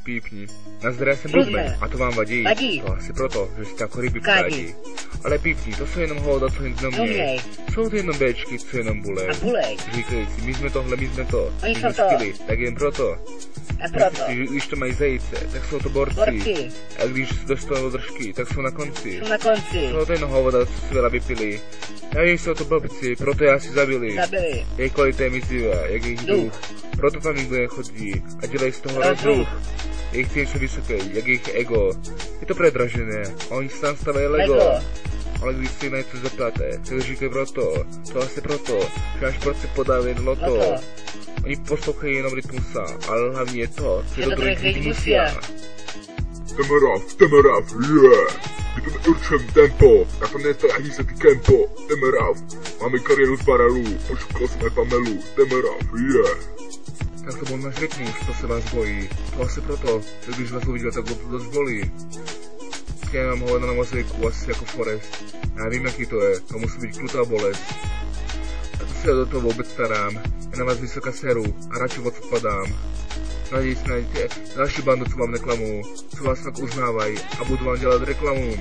Pípni. Nazdar, já jsem Bluesman a to vám vadí. To asi proto, že jste jako ryby v kádi. Ale pípni, to jsou jenom holda, co nic neumějí. Jsou to jenom béčky, co jenom bulej. Říkají si, my jsme tohle, my jsme to. My jsme skvělí, tak jen proto. Když to mají zajíce, tak jsou to borci. A když se dostanou držky, tak jsou na konci. Jsou to jen holda, co si veľa vypili. A když jsou to blbci, proto já si zabili. Jejich kvalita je mizivá, jak jejich duch. Proto tam nikdo nechodí a dělají z toho rozruch. Jejich cíl jsou vysoké, jak jejich ego. Je to predražené, a oni se tam stavají Lego. Ale když si na něco zeptáte, tak říkají proto. To asi proto, že náš proč se podává jen loto. Oni poslouchají jenom rytmusa, ale hlavně je to, co do druhých lidí musí. Temerav, yeah! My tu neurčujeme tempo, tak tam nestráží se ty kempo. Temerav, máme kariéru z barelů, pošukal jsme Pamelu. Temerav, yeah! Tak to byl náš rytmus, to se vás bojí. To asi proto, že když vás uviděl, tak to dost bolí. Já mám hoveda na mozaiku, asi jako Forest. Já vím, jaký to je, to musí být krutá bolest. A to se do toho vůbec starám. Já na vás vysoká seru a radši odpadám. Naději si najdete další bandu, co vám neklamu, co vás fakt uznávají a budu vám dělat reklamu.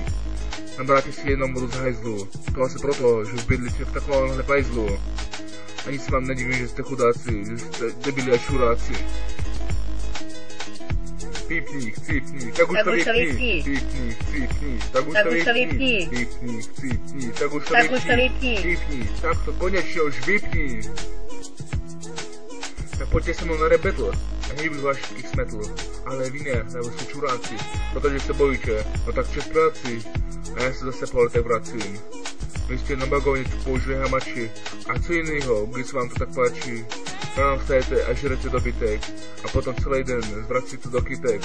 Nabráte si jednou vodu z hajzlu, to asi proto, že bydlíte v takovémhle pajzlu. Ani se vám nedivím, že jste chudáci, že jste debili a šuráci. Pípni, chcípni, tak už to vypni. Pípni, chcípni, tak už to vypni. Pípni, chcípni, tak už to vypni. Pípni, tak to konečně už vypni. Tak pojďte se mnou na rap battle, a hned bych vás všetkých smetl. Ale vy ne, nebo jste čuráci, protože se bojíte, no tak čest práci. A já se zase po letech vracím. Vy jste na bagovnici použili hamači. A co jinýho, když se vám to tak páčí? Ráno vstajete a žerete dobytek. A potom celý den zvracíte do kytek.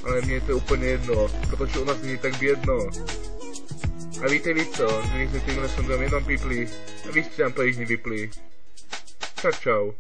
Ale mně je to úplně jedno, protože u nás není tak bědno. A víte víc co, my jsme tímhle sondem jenom pípli. A vy jste nám to již nevypli. Tak čau.